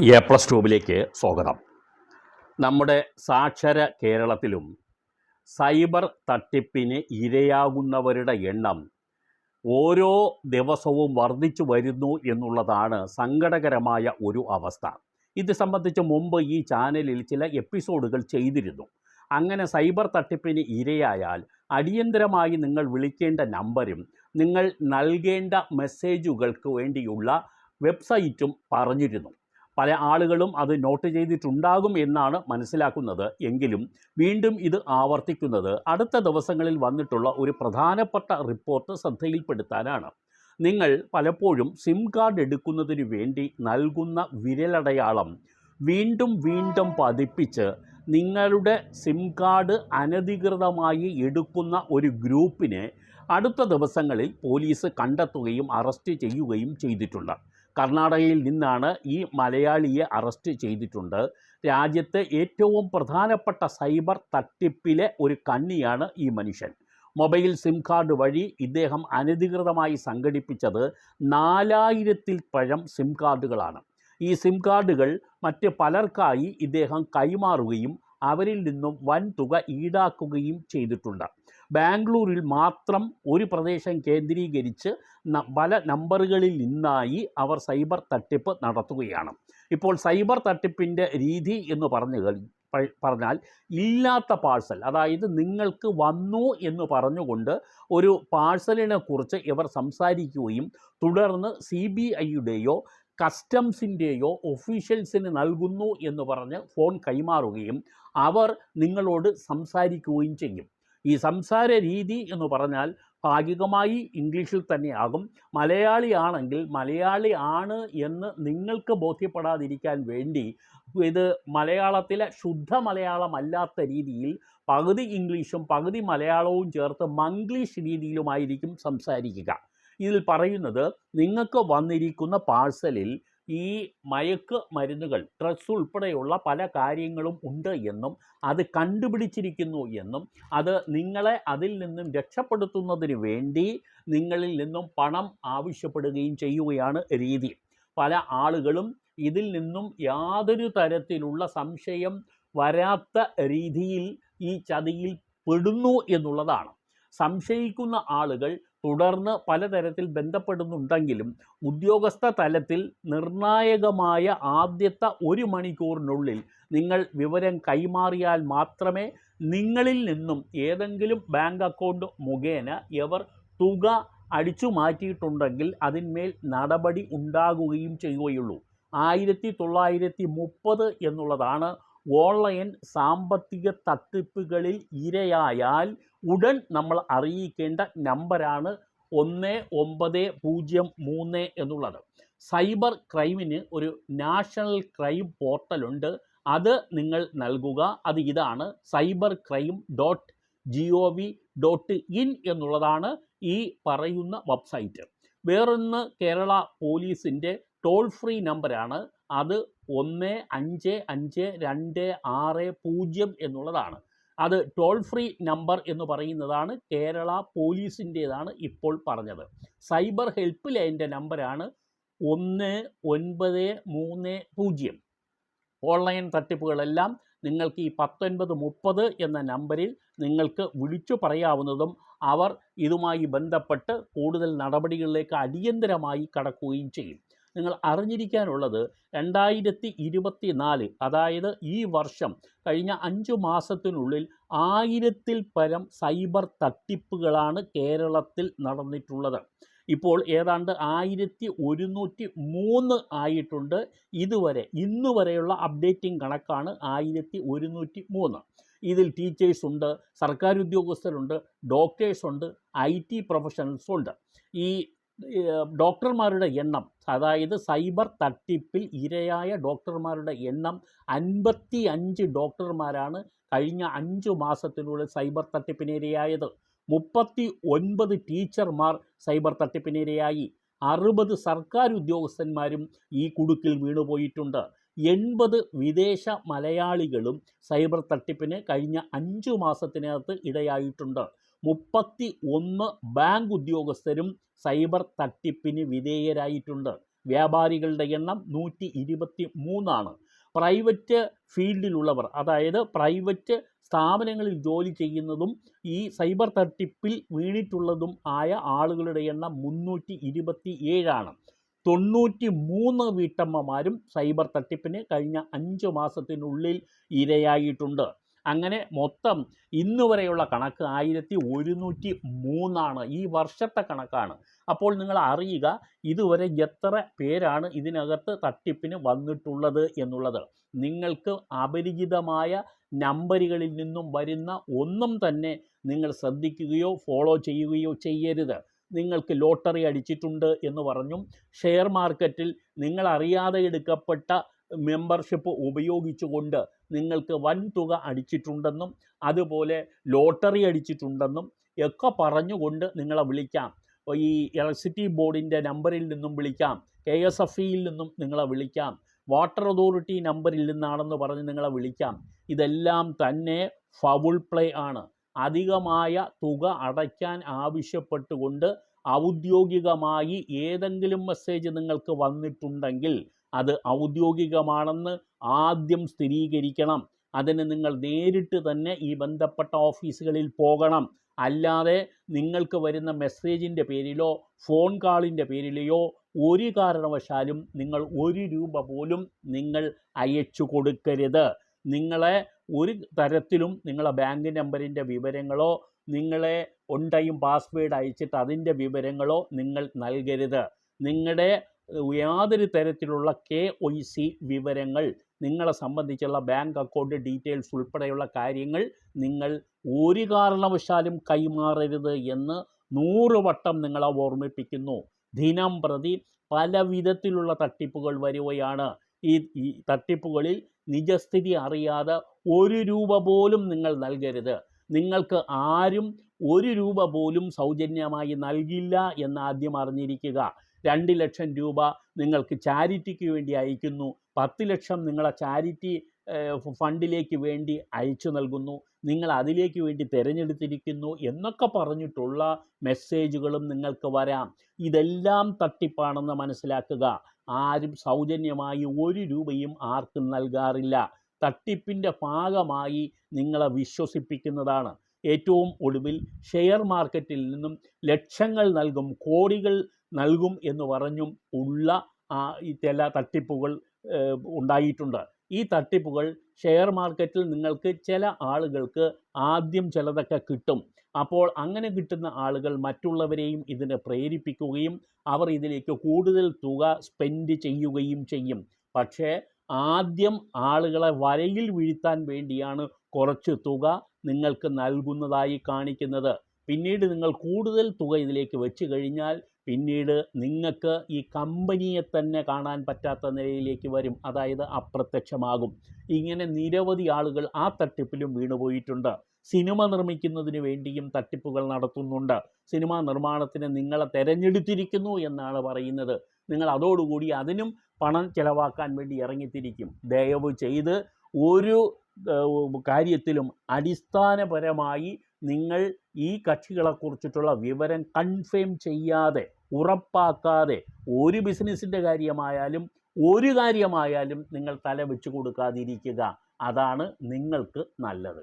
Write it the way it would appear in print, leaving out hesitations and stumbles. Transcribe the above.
A+ ട്യൂബിലേക്ക് സ്വാഗതം. നമ്മുടെ സാക്ഷര കേരളത്തിലും സൈബർ തട്ടിപ്പിന് ഇരയാകുന്നവരുടെ എണ്ണം ഓരോ ദിവസവും വർദ്ധിച്ചു വരുന്നു എന്നുള്ളതാണ് സങ്കടകരമായ ഒരു അവസ്ഥ. ഇത് സംബന്ധിച്ച് മുമ്പ് ഈ ചാനലിൽ ചില എപ്പിസോഡുകൾ ചെയ്തിരുന്നു. അങ്ങനെ സൈബർ തട്ടിപ്പിന് ഇരയായാൽ അടിയന്തരമായി നിങ്ങൾ വിളിക്കേണ്ട നമ്പരും നിങ്ങൾ നൽകേണ്ട മെസ്സേജുകൾക്ക് വേണ്ടിയുള്ള വെബ്സൈറ്റും പറഞ്ഞിരുന്നു. പല ആളുകളും അത് നോട്ട് ചെയ്തിട്ടുണ്ടാകും എന്നാണ് മനസ്സിലാക്കുന്നത്. എങ്കിലും വീണ്ടും ഇത് ആവർത്തിക്കുന്നത് അടുത്ത ദിവസങ്ങളിൽ വന്നിട്ടുള്ള ഒരു പ്രധാനപ്പെട്ട റിപ്പോർട്ട് ശ്രദ്ധയിൽപ്പെടുത്താനാണ്. നിങ്ങൾ പലപ്പോഴും സിം കാർഡ് എടുക്കുന്നതിന് വേണ്ടി നൽകുന്ന വിരലടയാളം വീണ്ടും വീണ്ടും പതിപ്പിച്ച് നിങ്ങളുടെ സിം കാർഡ് അനധികൃതമായി എടുക്കുന്ന ഒരു ഗ്രൂപ്പിനെ അടുത്ത ദിവസങ്ങളിൽ പോലീസ് കണ്ടെത്തുകയും അറസ്റ്റ് ചെയ്യുകയും ചെയ്തിട്ടുണ്ട്. കർണാടകയിൽ നിന്നാണ് ഈ മലയാളിയെ അറസ്റ്റ് ചെയ്തിട്ടുണ്ട്. രാജ്യത്തെ ഏറ്റവും പ്രധാനപ്പെട്ട സൈബർ തട്ടിപ്പിലെ ഒരു കണ്ണിയാണ് ഈ മനുഷ്യൻ. മൊബൈൽ സിം കാർഡ് വഴി ഇദ്ദേഹം അനധികൃതമായി സംഘടിപ്പിച്ചത് 4000-ൽ പരം സിം കാർഡുകളാണ്. ഈ സിം കാർഡുകൾ മറ്റ് പലർക്കായി ഇദ്ദേഹം കൈമാറുകയും അവരിൽ നിന്നും വൻ തുക ഈടാക്കുകയും ചെയ്തിട്ടുണ്ട്. ബാംഗ്ലൂരിൽ മാത്രം ഒരു പ്രദേശം കേന്ദ്രീകരിച്ച് പല നമ്പറുകളിൽ നിന്നായി അവർ സൈബർ തട്ടിപ്പ് നടത്തുകയാണ്. ഇപ്പോൾ സൈബർ തട്ടിപ്പിൻ്റെ രീതി എന്ന് പറഞ്ഞാൽ ഇല്ലാത്ത പാഴ്സൽ, അതായത് നിങ്ങൾക്ക് വന്നു എന്ന് പറഞ്ഞുകൊണ്ട് ഒരു പാഴ്സലിനെ കുറിച്ച് ഇവർ സംസാരിക്കുകയും തുടർന്ന് CBIയുടെയോ കസ്റ്റംസിൻ്റെയോ ഒഫീഷ്യൽസിന് നൽകുന്നു എന്ന് പറഞ്ഞ് ഫോൺ കൈമാറുകയും അവർ നിങ്ങളോട് സംസാരിക്കുകയും ചെയ്യും. ഈ സംസാര രീതി എന്ന് പറഞ്ഞാൽ ഭാഗികമായി ഇംഗ്ലീഷിൽ തന്നെയാകും. മലയാളിയാണെങ്കിൽ മലയാളി ആണ് എന്ന് നിങ്ങൾക്ക് ബോധ്യപ്പെടാതിരിക്കാൻ വേണ്ടി ഇത് മലയാളത്തിലെ ശുദ്ധ മലയാളമല്ലാത്ത രീതിയിൽ പകുതി ഇംഗ്ലീഷും പകുതി മലയാളവും ചേർത്ത് മംഗ്ലീഷ് രീതിയിലുമായിരിക്കും സംസാരിക്കുക. ഇതിൽ പറയുന്നത് നിങ്ങൾക്ക് വന്നിരിക്കുന്ന പാഴ്സലിൽ ഈ മയക്ക് മരുന്നുകൾ, ഡ്രഗ്സ് ഉൾപ്പെടെയുള്ള പല കാര്യങ്ങളും ഉണ്ട് എന്നും അത് കണ്ടുപിടിച്ചിരിക്കുന്നു എന്നും അത് നിങ്ങളെ അതിൽ നിന്നും രക്ഷപ്പെടുത്തുന്നതിന് വേണ്ടി നിങ്ങളിൽ നിന്നും പണം ആവശ്യപ്പെടുകയും ചെയ്യുകയാണ് രീതി. പല ആളുകളും ഇതിൽ നിന്നും യാതൊരു തരത്തിലുള്ള സംശയം വരാത്ത രീതിയിൽ ഈ ചതിയിൽ പെടുന്നു എന്നുള്ളതാണ്. സംശയിക്കുന്ന ആളുകൾ തുടർന്ന് പലതരത്തിൽ ബന്ധപ്പെടുന്നുണ്ടെങ്കിലും ഉദ്യോഗസ്ഥ തലത്തിൽ നിർണായകമായ ആദ്യത്തെ 1 മണിക്കൂറിനുള്ളിൽ നിങ്ങൾ വിവരം കൈമാറിയാൽ മാത്രമേ നിങ്ങളിൽ നിന്നും ഏതെങ്കിലും ബാങ്ക് അക്കൗണ്ട് മുഖേന ഇവർ തുക അടിച്ചു മാറ്റിയിട്ടുണ്ടെങ്കിൽ അതിന്മേൽ നടപടി ഉണ്ടാകുകയും ചെയ്യുകയുള്ളൂ. 1930 എന്നുള്ളതാണ് ഓൺലൈൻ സാമ്പത്തിക തട്ടിപ്പുകളിൽ ഇരയായാൽ ഉടൻ നമ്മൾ അറിയിക്കേണ്ട നമ്പറാണ് 1903 എന്നുള്ളത്. സൈബർ ക്രൈമിന് ഒരു നാഷണൽ ക്രൈം പോർട്ടലുണ്ട്. അത് നിങ്ങൾ നൽകുക. അത് ഇതാണ്, cybercrime.gov.in എന്നുള്ളതാണ് ഈ പറയുന്ന വെബ്സൈറ്റ്. വേറൊന്ന് കേരള പോലീസിൻ്റെ ടോൾ ഫ്രീ നമ്പറാണ്. അത് 155260 എന്നുള്ളതാണ്. അത് ടോൾ ഫ്രീ നമ്പർ എന്ന് പറയുന്നതാണ് കേരള പോലീസിൻ്റേതാണ് ഇപ്പോൾ പറഞ്ഞത്. സൈബർ ഹെൽപ്പ് ലൈൻ്റെ നമ്പറാണ് 1930. ഓൺലൈൻ തട്ടിപ്പുകളെല്ലാം നിങ്ങൾക്ക് ഈ 1930 എന്ന നമ്പറിൽ നിങ്ങൾക്ക് വിളിച്ചു പറയാവുന്നതും അവർ ഇതുമായി ബന്ധപ്പെട്ട് കൂടുതൽ നടപടികളിലേക്ക് അടിയന്തരമായി കടക്കുകയും ചെയ്യും. നിങ്ങൾ അറിഞ്ഞിരിക്കാനുള്ളത് 2024, അതായത് ഈ വർഷം കഴിഞ്ഞ 5 മാസത്തിനുള്ളിൽ 1000-ൽ പരം സൈബർ തട്ടിപ്പുകളാണ് കേരളത്തിൽ നടന്നിട്ടുള്ളത്. ഇപ്പോൾ ഏതാണ്ട് 1103 ആയിട്ടുണ്ട് ഇതുവരെ. ഇന്ന് വരെയുള്ള അപ്ഡേറ്റിംഗ് കണക്കാണ് 1103. ഇതിൽ ടീച്ചേഴ്സ് ഉണ്ട്, സർക്കാർ ഉദ്യോഗസ്ഥരുണ്ട്, ഡോക്ടേഴ്സുണ്ട്, IT പ്രൊഫഷണൽസ് ഉണ്ട്. ഈ ഡോക്ടർമാരുടെ എണ്ണം, അതായത് സൈബർ തട്ടിപ്പിൽ ഇരയായ ഡോക്ടർമാരുടെ എണ്ണം 55 ഡോക്ടർമാരാണ് കഴിഞ്ഞ 5 മാസത്തിനുള്ളിൽ സൈബർ തട്ടിപ്പിനിരയായത്. 39 ടീച്ചർമാർ സൈബർ തട്ടിപ്പിനിരയായി. 60 സർക്കാർ ഉദ്യോഗസ്ഥന്മാരും ഈ കുടുക്കിൽ വീണുപോയിട്ടുണ്ട്. 80 വിദേശ മലയാളികളും സൈബർ തട്ടിപ്പിന് കഴിഞ്ഞ 5 മാസത്തിനകത്ത് ഇടയായിട്ടുണ്ട്. 31 ബാങ്ക് ഉദ്യോഗസ്ഥരും സൈബർ തട്ടിപ്പിന് വിധേയരായിട്ടുണ്ട്. വ്യാപാരികളുടെ എണ്ണം 123. പ്രൈവറ്റ് ഫീൽഡിലുള്ളവർ, അതായത് പ്രൈവറ്റ് സ്ഥാപനങ്ങളിൽ ജോലി ചെയ്യുന്നതും ഈ സൈബർ തട്ടിപ്പിൽ വീണിട്ടുള്ളതും ആയ ആളുകളുടെ എണ്ണം 327. 93 വീട്ടമ്മമാരും സൈബർ തട്ടിപ്പിന് കഴിഞ്ഞ 5 മാസത്തിനുള്ളിൽ ഇരയായിട്ടുണ്ട്. അങ്ങനെ മൊത്തം ഇന്ന് വരെയുള്ള കണക്ക് 1103 ഈ വർഷത്തെ കണക്കാണ്. അപ്പോൾ നിങ്ങൾ അറിയുക ഇതുവരെ എത്ര പേരാണ് ഇതിനകത്ത് തട്ടിപ്പിന് വന്നിട്ടുള്ളത് എന്നുള്ളത്. നിങ്ങൾക്ക് അപരിചിതമായ നമ്പറുകളിൽ നിന്നും വരുന്ന ഒന്നും തന്നെ നിങ്ങൾ ശ്രദ്ധിക്കുകയോ ഫോളോ ചെയ്യുകയോ ചെയ്യരുത്. നിങ്ങൾക്ക് ലോട്ടറി അടിച്ചിട്ടുണ്ട് എന്ന് പറഞ്ഞും ഷെയർ മാർക്കറ്റിൽ നിങ്ങൾ അറിയാതെ എടുക്കപ്പെട്ട മെമ്പർഷിപ്പ് ഉപയോഗിച്ചുകൊണ്ട് നിങ്ങൾക്ക് വൻതുക അടിച്ചിട്ടുണ്ടെന്നും അതുപോലെ ലോട്ടറി അടിച്ചിട്ടുണ്ടെന്നും ഒക്കെ പറഞ്ഞുകൊണ്ട് നിങ്ങളെ വിളിക്കാം. ഈ ഇലക്ട്രിസിറ്റി ബോർഡിൻ്റെ നമ്പറിൽ നിന്നും വിളിക്കാം, KSFEയിൽ നിന്നും നിങ്ങളെ വിളിക്കാം, വാട്ടർ അതോറിറ്റി നമ്പറിൽ നിന്നാണെന്ന് പറഞ്ഞ് നിങ്ങളെ വിളിക്കാം. ഇതെല്ലാം തന്നെ ഫൗൾ പ്ലേ ആണ്. അധികമായ തുക അടയ്ക്കാൻ ആവശ്യപ്പെട്ടുകൊണ്ട് ഔദ്യോഗികമായി ഏതെങ്കിലും മെസ്സേജ് നിങ്ങൾക്ക് വന്നിട്ടുണ്ടെങ്കിൽ അത് ഔദ്യോഗികമാണെന്ന് ആദ്യം സ്ഥിരീകരിക്കണം. അതിന് നിങ്ങൾ നേരിട്ട് തന്നെ ഈ ബന്ധപ്പെട്ട ഓഫീസുകളിൽ പോകണം. അല്ലാതെ നിങ്ങൾക്ക് വരുന്ന മെസ്സേജിൻ്റെ പേരിലോ ഫോൺ കാളിൻ്റെ പേരിലെയോ ഒരു കാരണവശാലും നിങ്ങൾ 1 രൂപ പോലും നിങ്ങൾ അയച്ചു കൊടുക്കരുത്. നിങ്ങളെ ഒരു തരത്തിലും നിങ്ങളെ ബാങ്ക് നമ്പറിൻ്റെ വിവരങ്ങളോ നിങ്ങളെ ഓൺ ടൈം പാസ്വേഡ് അയച്ചിട്ട് അതിൻ്റെ വിവരങ്ങളോ നിങ്ങൾ നൽകരുത്. നിങ്ങളുടെ യാതൊരു തരത്തിലുള്ള KYC വിവരങ്ങൾ, നിങ്ങളെ സംബന്ധിച്ചുള്ള ബാങ്ക് അക്കൗണ്ട് ഡീറ്റെയിൽസ് ഉൾപ്പെടെയുള്ള കാര്യങ്ങൾ നിങ്ങൾ ഒരു കാരണവശാലും കൈമാറരുത് എന്ന് 100 വട്ടം നിങ്ങളെ ഓർമ്മിപ്പിക്കുന്നു. ദിനം പ്രതി പല വിധത്തിലുള്ള തട്ടിപ്പുകൾ വരികയാണ്. ഈ തട്ടിപ്പുകളിൽ നിജസ്ഥിതി അറിയാതെ 1 രൂപ പോലും നിങ്ങൾ നൽകരുത്. നിങ്ങൾക്ക് ആരും 1 രൂപ പോലും സൗജന്യമായി നൽകില്ല എന്ന് ആദ്യം അറിഞ്ഞിരിക്കുക. 2 ലക്ഷം രൂപ നിങ്ങൾക്ക് ചാരിറ്റിക്ക് വേണ്ടി അയക്കുന്നു, 10 ലക്ഷം നിങ്ങളെ ചാരിറ്റി ഫണ്ടിലേക്ക് വേണ്ടി അയച്ചു നൽകുന്നു, നിങ്ങൾ അതിലേക്ക് വേണ്ടി തിരഞ്ഞെടുത്തിരിക്കുന്നു എന്നൊക്കെ പറഞ്ഞിട്ടുള്ള മെസ്സേജുകളും നിങ്ങൾക്ക് വരാം. ഇതെല്ലാം തട്ടിപ്പാണെന്ന് മനസ്സിലാക്കുക. ആരും സൗജന്യമായി 1 രൂപയും ആർക്കും നൽകാറില്ല. തട്ടിപ്പിൻ്റെ ഭാഗമായി നിങ്ങളെ വിശ്വസിപ്പിക്കുന്നതാണ്. ഏറ്റവും ഒടുവിൽ ഷെയർ മാർക്കറ്റിൽ നിന്നും ലക്ഷങ്ങൾ നൽകും, കോടികൾ നൽകും എന്ന് പറഞ്ഞും ഉള്ള ചില തട്ടിപ്പുകൾ ഉണ്ടായിട്ടുണ്ട്. ഈ തട്ടിപ്പുകൾ ഷെയർ മാർക്കറ്റിൽ നിങ്ങൾക്ക് ചില ആളുകൾക്ക് ആദ്യം ചിലതൊക്കെ കിട്ടും. അപ്പോൾ അങ്ങനെ കിട്ടുന്ന ആളുകൾ മറ്റുള്ളവരെയും ഇതിനെ പ്രേരിപ്പിക്കുകയും അവർ ഇതിലേക്ക് കൂടുതൽ തുക സ്പെൻഡ് ചെയ്യുകയും ചെയ്യും. പക്ഷേ ആദ്യം ആളുകളെ വലയിൽ വീഴ്ത്താൻ വേണ്ടിയാണ് കുറച്ച് തുക നിങ്ങൾക്ക് നൽകുന്നതായി കാണിക്കുന്നത്. പിന്നീട് നിങ്ങൾ കൂടുതൽ തുക ഇതിലേക്ക് വെച്ച് കഴിഞ്ഞാൽ പിന്നീട് നിങ്ങൾക്ക് ഈ കമ്പനിയെ തന്നെ കാണാൻ പറ്റാത്ത നിലയിലേക്ക് വരും, അതായത് അപ്രത്യക്ഷമാകും. ഇങ്ങനെ നിരവധി ആളുകൾ ആ തട്ടിപ്പിലും വീണുപോയിട്ടുണ്ട്. സിനിമ നിർമ്മിക്കുന്നതിന് വേണ്ടിയും തട്ടിപ്പുകൾ നടത്തുന്നുണ്ട്. സിനിമാ നിർമ്മാണത്തിന് നിങ്ങളെ തിരഞ്ഞെടുത്തിരിക്കുന്നു എന്നാണ് പറയുന്നത്. നിങ്ങൾ അതോടുകൂടി അതിനും പണം ചിലവാക്കാൻ വേണ്ടി ഇറങ്ങിത്തിരിക്കും. ദയവ് ചെയ്ത് ഒരു കാര്യത്തിലും അടിസ്ഥാനപരമായി നിങ്ങൾ ഈ കക്ഷികളെക്കുറിച്ചിട്ടുള്ള വിവരം കൺഫേം ചെയ്യാതെ, ഉറപ്പാക്കാതെ ഒരു ബിസിനസ്സിൻ്റെ കാര്യമായാലും ഒരു കാര്യമായാലും നിങ്ങൾ തല വെച്ച് കൊടുക്കാതിരിക്കുക. അതാണ് നിങ്ങൾക്ക് നല്ലത്.